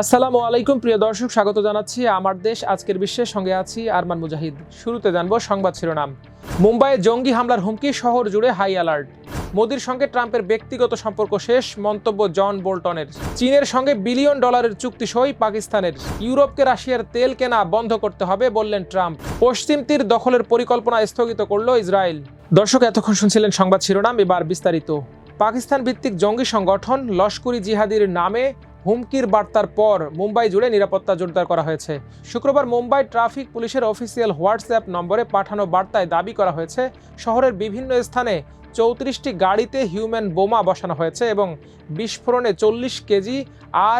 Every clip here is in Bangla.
আসসালামু আলাইকুম প্রিয় দর্শক, স্বাগত জানাচ্ছি আমার দেশ আজকের বিশ্বের সঙ্গে আছি আরমান মুজাহিদ। শুরুতে জানবো সংবাদ শিরোনাম। মুম্বাইয়ে জঙ্গি হামলার হুমকি, শহর জুড়ে হাই অ্যালার্ট। মোদির সঙ্গে ট্রাম্পের ব্যক্তিগত সম্পর্ক শেষ, মন্তব্য জন বোল্টনের। চীনের সঙ্গে বিলিয়ন ডলারের চুক্তি সই পাকিস্তানের। ইউরোপকে রাশিয়ার তেল কেনা বন্ধ করতে হবে বললেন ট্রাম্প। পশ্চিম তীর দখলের পরিকল্পনা স্থগিত করল ইসরায়েল। দর্শক, এতক্ষণ শুনছিলেন সংবাদ শিরোনাম, এবার বিস্তারিত। পাকিস্তান ভিত্তিক জঙ্গি সংগঠন লস্করি জিহাদির নামে হুমকির বার্তার পর মুম্বাই জুড়ে নিরাপত্তা জোরদার করা হয়েছে। শুক্রবার মুম্বাই ট্রাফিক পুলিশের অফিসিয়াল হোয়াটসঅ্যাপ নম্বরে পাঠানো বার্তায় দাবি করা হয়েছে, শহরের বিভিন্ন স্থানে 34টি গাড়িতে হিউম্যান বোমা বসানো হয়েছে এবং বিস্ফোরণে 40 কেজি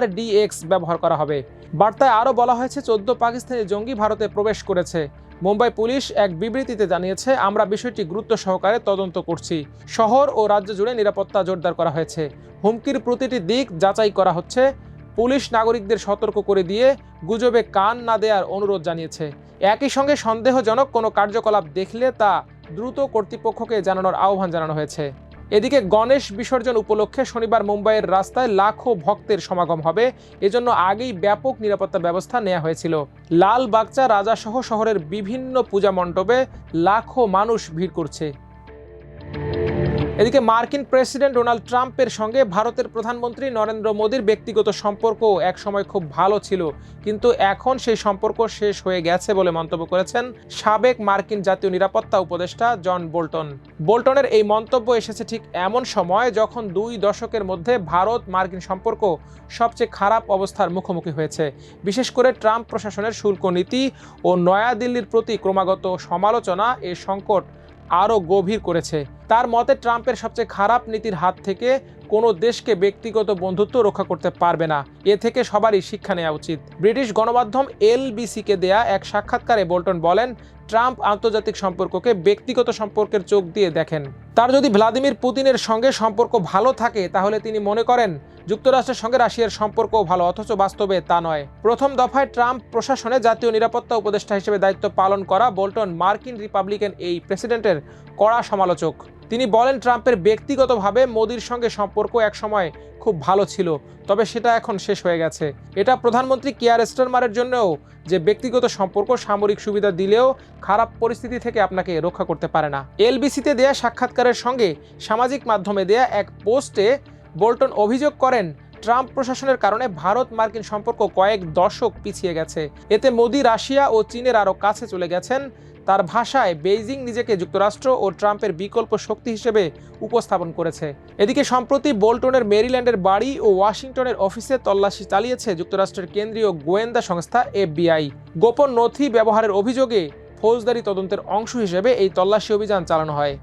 RDX ব্যবহার করা হবে। বার্তায় আরও বলা হয়েছে, 14 পাকিস্তানি জঙ্গি ভারতে প্রবেশ করেছে। মুম্বাই পুলিশ এক বিবৃতিতে জানিয়েছে, আমরা বিষয়টি গুরুত্ব সহকারে তদন্ত করছি। শহর ও রাজ্য জুড়ে নিরাপত্তা জোরদার করা হয়েছে। হুমকির প্রতিটি দিক যাচাই করা হচ্ছে। পুলিশ নাগরিকদের সতর্ক করে দিয়ে গুজবে কান না দেওয়ার অনুরোধ জানিয়েছে। একই সঙ্গে সন্দেহজনক কোনো কার্যকলাপ দেখলে তা দ্রুত কর্তৃপক্ষকে জানানোর আহ্বান জানানো হয়েছে। এদিকে গণেশ বিসর্জন উপলক্ষে শনিবার মুম্বাইয়ের রাস্তায় লাখো ভক্তের সমাগম হবে, এজন্য আগেই ব্যাপক নিরাপত্তা ব্যবস্থা নেওয়া হয়েছিল। লাল বাগচা রাজা সহ শহরের বিভিন্ন পূজা মণ্ডপে লাখো মানুষ ভিড় করছে। এদিকে মার্কিন প্রেসিডেন্ট ডোনাল্ড ট্রাম্পের সঙ্গে ভারতের প্রধানমন্ত্রী নরেন্দ্র মোদির ব্যক্তিগত সম্পর্ক একসময় খুব ভালো ছিল, কিন্তু এখন সেই সম্পর্ক শেষ হয়ে গেছে বলে মন্তব্য করেছেন সাবেক মার্কিন জাতীয় নিরাপত্তা উপদেষ্টা জন বোল্টন। বোল্টনের এই মন্তব্য এসেছে ঠিক এমন সময় যখন 2 দশকের মধ্যে ভারত মার্কিন সম্পর্ক সবচেয়ে খারাপ অবস্থার মুখোমুখি হয়েছে। বিশেষ করে ট্রাম্প প্রশাসনের শুল্ক নীতি ও নয়াদিল্লির প্রতি ক্রমাগত সমালোচনা এই সংকট আরও গভীর করেছে। তার মতে, ট্রাম্পের সবচেয়ে খারাপ নীতির হাত থেকে কোনো দেশকে ব্যক্তিগত বন্ধুত্ব রক্ষা করতে পারবে না। এ থেকে সবারই শিক্ষা নেওয়া উচিত। ব্রিটিশ গণমাধ্যম LBCকে দেয়া এক সাক্ষাৎকারে বোল্টন বলেন, ট্রাম্প আন্তর্জাতিক সম্পর্ককে ব্যক্তিগত সম্পর্কের চোখ দিয়ে দেখেন। তার যদি ভ্লাদিমির পুতিনের সঙ্গে সম্পর্ক ভালো থাকে তাহলে তিনি মনে করেন যুক্তরাষ্ট্রের সঙ্গে রাশিয়ার সম্পর্কও ভালো, অথচ বাস্তবে তা নয়। প্রথম দফায় ট্রাম্প প্রশাসনে জাতীয় নিরাপত্তা উপদেষ্টা হিসেবে দায়িত্ব পালন করা বোল্টন মার্কিন রিপাবলিকান এই প্রেসিডেন্টের কড়া সমালোচক। তিনি বলেন, ট্রাম্পের ব্যক্তিগতভাবে মোদির সঙ্গে সম্পর্ক একসময় খুব ভালো ছিল, তবে সেটা এখন শেষ হয়ে গেছে। এটা প্রধানমন্ত্রী কিয়ার স্টারমারের জন্যও, যে ব্যক্তিগত সম্পর্ক সামরিক সুবিধা দিলেও খারাপ পরিস্থিতি থেকে আপনাকে রক্ষা করতে পারে না। LBCতে দেয়া সাক্ষাৎকারের সঙ্গে সামাজিক মাধ্যমে দেয়া এক পোস্টে বোল্টন অভিযোগ করেন, ট্রাম্প প্রশাসনের কারণে ভারত মার্কিন সম্পর্ক কয়েক দশক পিছিয়ে গেছে। এতে মোদি রাশিয়া ও চীনের আরও কাছে চলে গেছেন। তার ভাষায়, বেইজিং নিজেকে যুক্তরাষ্ট্র ও ট্রাম্পের বিকল্প শক্তি হিসেবে উপস্থাপন করেছে। এদিকে সম্প্রতি বোল্টনের মেরিল্যান্ডের বাড়ি ও ওয়াশিংটনের অফিসে তল্লাশি চালিয়েছে যুক্তরাষ্ট্রের কেন্দ্রীয় গোয়েন্দা সংস্থা FBI। গোপন নথি ব্যবহারের অভিযোগে ফৌজদারি তদন্তের অংশ হিসেবে এই তল্লাশি অভিযান চালানো হয়।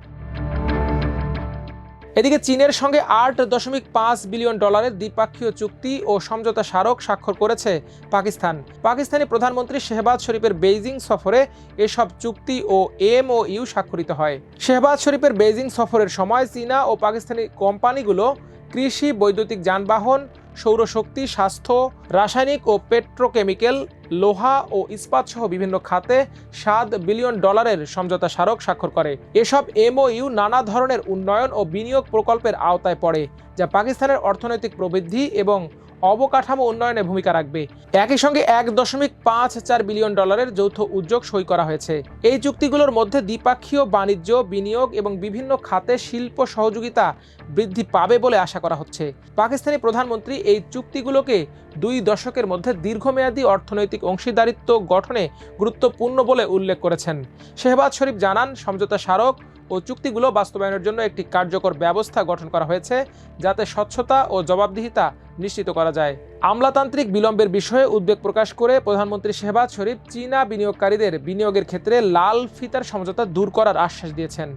এদিকে চীনের সঙ্গে $8.5 বিলিয়ন দ্বিপাক্ষীয় চুক্তি ও সমঝোতা স্মারক স্বাক্ষর করেছে পাকিস্তান। পাকিস্তানি প্রধানমন্ত্রী শেহবাজ শরীফের বেইজিং সফরে এসব চুক্তি ও MOU স্বাক্ষরিত হয়। শেহবাজ শরীফের বেইজিং সফরের সময় চীনা ও পাকিস্তানি কোম্পানিগুলো কৃষি, বৈদ্যুতিক যানবাহন, সৌরশক্তি, স্বাস্থ্য, রাসায়নিক ও পেট্রোকেমিক্যাল, লোহা ও ইস্পাত সহ বিভিন্ন খাতে $7 বিলিয়ন সমঝোতা স্মারক স্বাক্ষর করে। এসব MOU নানা ধরনের উন্নয়ন ও বিনিয়োগ প্রকল্পের আওতায় পড়ে, যা পাকিস্তানের অর্থনৈতিক প্রবৃদ্ধি এবং অবকাঠামো উন্নয়নে ভূমিকা রাখবে। একই সঙ্গে $1.54 বিলিয়ন যৌথ উদ্যোগ সই করা হয়েছে। এই চুক্তিগুলোর মধ্যে দ্বিপাক্ষীয় বাণিজ্য, বিনিয়োগ এবং বিভিন্ন খাতে শিল্প সহযোগিতা বৃদ্ধি পাবে বলে আশা করা হচ্ছে। পাকিস্তানি প্রধানমন্ত্রী এই চুক্তিগুলোকে 2 দশকের মধ্যে দীর্ঘমেয়াদী অর্থনৈতিক অংশীদারিত্ব গঠনে গুরুত্বপূর্ণ বলে উল্লেখ করেছেন। শেহবাজ শরীফ জানান, সমঝোতা স্মারক ও চুক্তিগুলো বাস্তবায়নের জন্য একটি কার্যকর ব্যবস্থা গঠন করা হয়েছে, যাতে স্বচ্ছতা ও জবাবদিহিতা নিশ্চিত করা যায়। আমলাতান্ত্রিক বিলম্বের বিষয়ে উদ্বেগ প্রকাশ করে প্রধানমন্ত্রী শেহবাজ শরীফ চীনা বিনিয়োগকারীদের বিনিয়োগের ক্ষেত্রে লাল ফিতার সমঝোতা দূর করার আশ্বাস দিয়েছেন।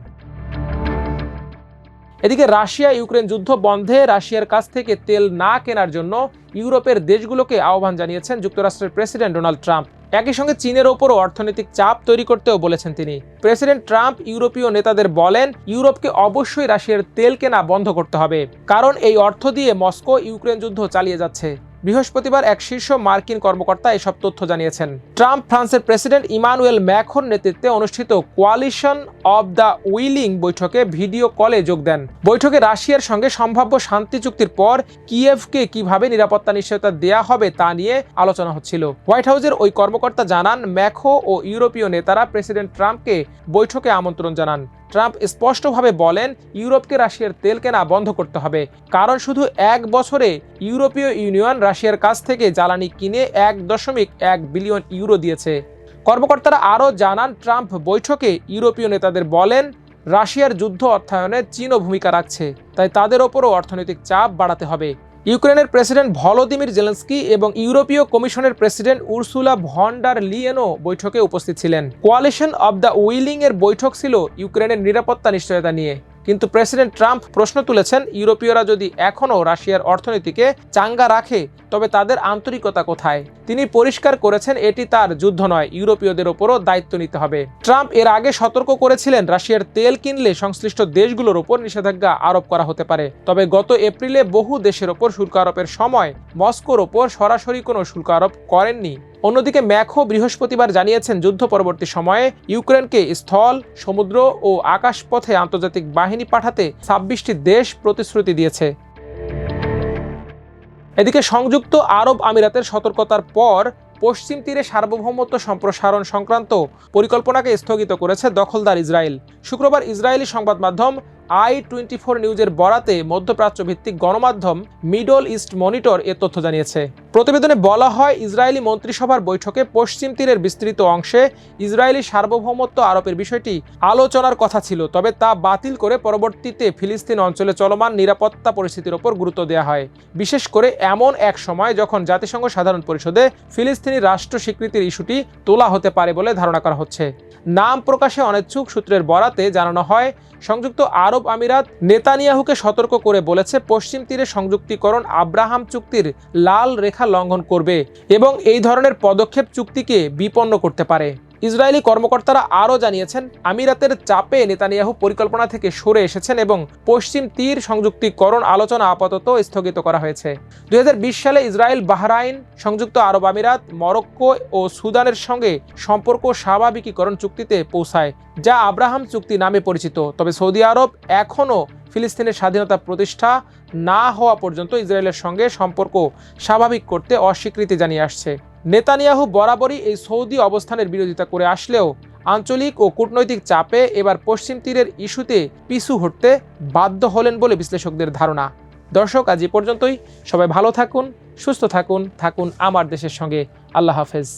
এদিকে রাশিয়া ইউক্রেন যুদ্ধ বন্ধে রাশিয়ার কাছ থেকে তেল না কেনার জন্য ইউরোপের দেশগুলোকে আহ্বান জানিয়েছেন যুক্তরাষ্ট্রের প্রেসিডেন্ট ডোনাল্ড ট্রাম্প। একই সঙ্গে চীনের ওপরও অর্থনৈতিক চাপ তৈরি করতেও বলেছেন তিনি। প্রেসিডেন্ট ট্রাম্প ইউরোপীয় নেতাদের বলেন, ইউরোপকে অবশ্যই রাশিয়ার তেল কেনা বন্ধ করতে হবে, কারণ এই অর্থ দিয়ে মস্কো ইউক্রেন যুদ্ধ চালিয়ে যাচ্ছে। বৃহস্পতিবার এক শীর্ষ মার্কিন কর্মকর্তা এসব তথ্য জানিয়েছেন। ট্রাম্প ফ্রান্সের প্রেসিডেন্ট ইমানুয়েল ম্যাক্রোর নেতৃত্বে অনুষ্ঠিত কোয়ালিশন অব দ্য উইলিং বৈঠকে ভিডিও কলে যোগ দেন। বৈঠকে রাশিয়ার সঙ্গে সম্ভাব্য শান্তি চুক্তির পর কিয়েভকে কিভাবে নিরাপত্তা নিশ্চয়তা দেয়া হবে তা নিয়ে আলোচনা হচ্ছিল। হোয়াইট হাউসের ওই কর্মকর্তা জানান, ম্যাক্রো ও ইউরোপীয় নেতারা প্রেসিডেন্ট ট্রাম্পকে বৈঠকে আমন্ত্রণ জানান। ট্রাম্প স্পষ্টভাবে বলেন, ইউরোপকে রাশিয়ার তেল কেনা বন্ধ করতে হবে, কারণ শুধু 1 বছরে ইউরোপীয় ইউনিয়ন রাশিয়ার কাছ থেকে জ্বালানি কিনে 1.1 বিলিয়ন ইউরো দিয়েছে। কর্মকর্তারা আরও জানান, ট্রাম্প বৈঠকে ইউরোপীয় নেতাদের বলেন, রাশিয়ার যুদ্ধ অর্থায়নে চীনও ভূমিকা রাখছে, তাই তাদের ওপরও অর্থনৈতিক চাপ বাড়াতে হবে। ইউক্রেনের প্রেসিডেন্ট ভলোদিমির জেলেনস্কি এবং ইউরোপীয় কমিশনের প্রেসিডেন্ট উর্সুলা ভন ডার লিয়েনও বৈঠকে উপস্থিত ছিলেন। কোয়ালিশন অব দ্য উইলিং এর বৈঠক ছিল ইউক্রেনের নিরাপত্তা নিশ্চয়তা নিয়ে, কিন্তু প্রেসিডেন্ট ট্রাম্প প্রশ্ন তুলেছেন, ইউরোপীয়রা যদি এখনও রাশিয়ার অর্থনীতিকে চাঙ্গা রাখে তবে তাদের আন্তরিকতা কোথায়? তিনি পরিষ্কার করেছেন, এটি তার যুদ্ধ নয়, ইউরোপীয়দের ওপরও দায়িত্ব নিতে হবে। ট্রাম্প এর আগে সতর্ক করেছিলেন, রাশিয়ার তেল কিনলে সংশ্লিষ্ট দেশগুলোর ওপর নিষেধাজ্ঞা আরোপ করা হতে পারে। তবে গত এপ্রিলে বহু দেশের ওপর শুল্ক আরোপের সময় মস্কোর ওপর সরাসরি কোনো শুল্ক আরোপ করেননি। অন্যদিকে ম্যাক্রো বৃহস্পতিবার জানিয়েছেন, যুদ্ধ পরবর্তী সময়ে ইউক্রেনকে স্থল, সমুদ্র ও আকাশপথে আন্তর্জাতিক বাহিনী পাঠাতে 26টি দেশ প্রতিশ্রুতি দিয়েছে। এদিকে সংযুক্ত আরব আমিরাতের সতর্কতার পর পশ্চিম তীরে সার্বভৌমত্ব সম্প্রসারণ সংক্রান্ত পরিকল্পনাকে স্থগিত করেছে দখলদার ইসরায়েল। শুক্রবার ইসরায়েলি সংবাদ মাধ্যম i24 নিউজের বরাতে মধ্যপ্রাচ্য ভিত্তিক গণমাধ্যম মিডল ইস্ট মনিটর এ তথ্য জানিয়েছে। প্রতিবেদনে বলা হয়, ইসরায়েলি মন্ত্রিসভার বৈঠকে পশ্চিম তীরের বিস্তৃত অংশে ইসরায়েলি সার্বভৌমত্ব আরোপের বিষয়টি আলোচনার কথা ছিল, তবে তা বাতিল করে পরবর্তীতে ফিলিস্তিন অঞ্চলে চলমান নিরাপত্তা পরিস্থিতির ওপর গুরুত্ব দেওয়া হয়, বিশেষ করে এমন এক সময় যখন জাতিসংঘ সাধারণ পরিষদে ফিলিস্তিনি রাষ্ট্র স্বীকৃতির ইস্যুটি তোলা হতে পারে বলে ধারণা করা হচ্ছে। নাম প্রকাশে অনিচ্ছুক সূত্রের বরাতে জানানো হয়, সংযুক্ত আরব আমিরাত নেতানিয়াহুকে সতর্ক করে বলেছে, পশ্চিম তীরে সংযুক্তিকরণ আব্রাহাম চুক্তির লাল রেখা লঙ্ঘন করবে এবং এই ধরনের পদক্ষেপ চুক্তিকে বিপন্ন করতে পারে। ইসরায়েলি কর্মকর্তারা আরও জানিয়েছেন, আমিরাতের চাপে নেতানিয়াহু পরিকল্পনা থেকে সরে এসেছেন এবং পশ্চিম তীর সংযুক্তিকরণ আলোচনা আপাতত স্থগিত করা হয়েছে। 2020 সালে ইসরায়েল, বাহরাইন, সংযুক্ত আরব আমিরাত, মরক্কো ও সুদানের সঙ্গে সম্পর্ক স্বাভাবিকীকরণ চুক্তিতে পৌঁছায়, যা আব্রাহাম চুক্তি নামে পরিচিত। তবে সৌদি আরব এখনও ফিলিস্তিনের স্বাধীনতা প্রতিষ্ঠা না হওয়া পর্যন্ত ইসরায়েলের সঙ্গে সম্পর্ক স্বাভাবিক করতে অস্বীকৃতি জানিয়ে আসছে। নেতানিয়াহু বরাবরই এই সৌদি অবস্থানের বিরোধিতা করে আসলেও আঞ্চলিক ও কূটনৈতিক চাপে এবার পশ্চিম তীরের ইস্যুতে পিছু হটতে বাধ্য হলেন বলে বিশ্লেষকদের ধারণা। দর্শক, আজ এ পর্যন্তই। সবাই ভালো থাকুন, সুস্থ থাকুন, থাকুন আমার দেশের সঙ্গে। আল্লাহ হাফেজ।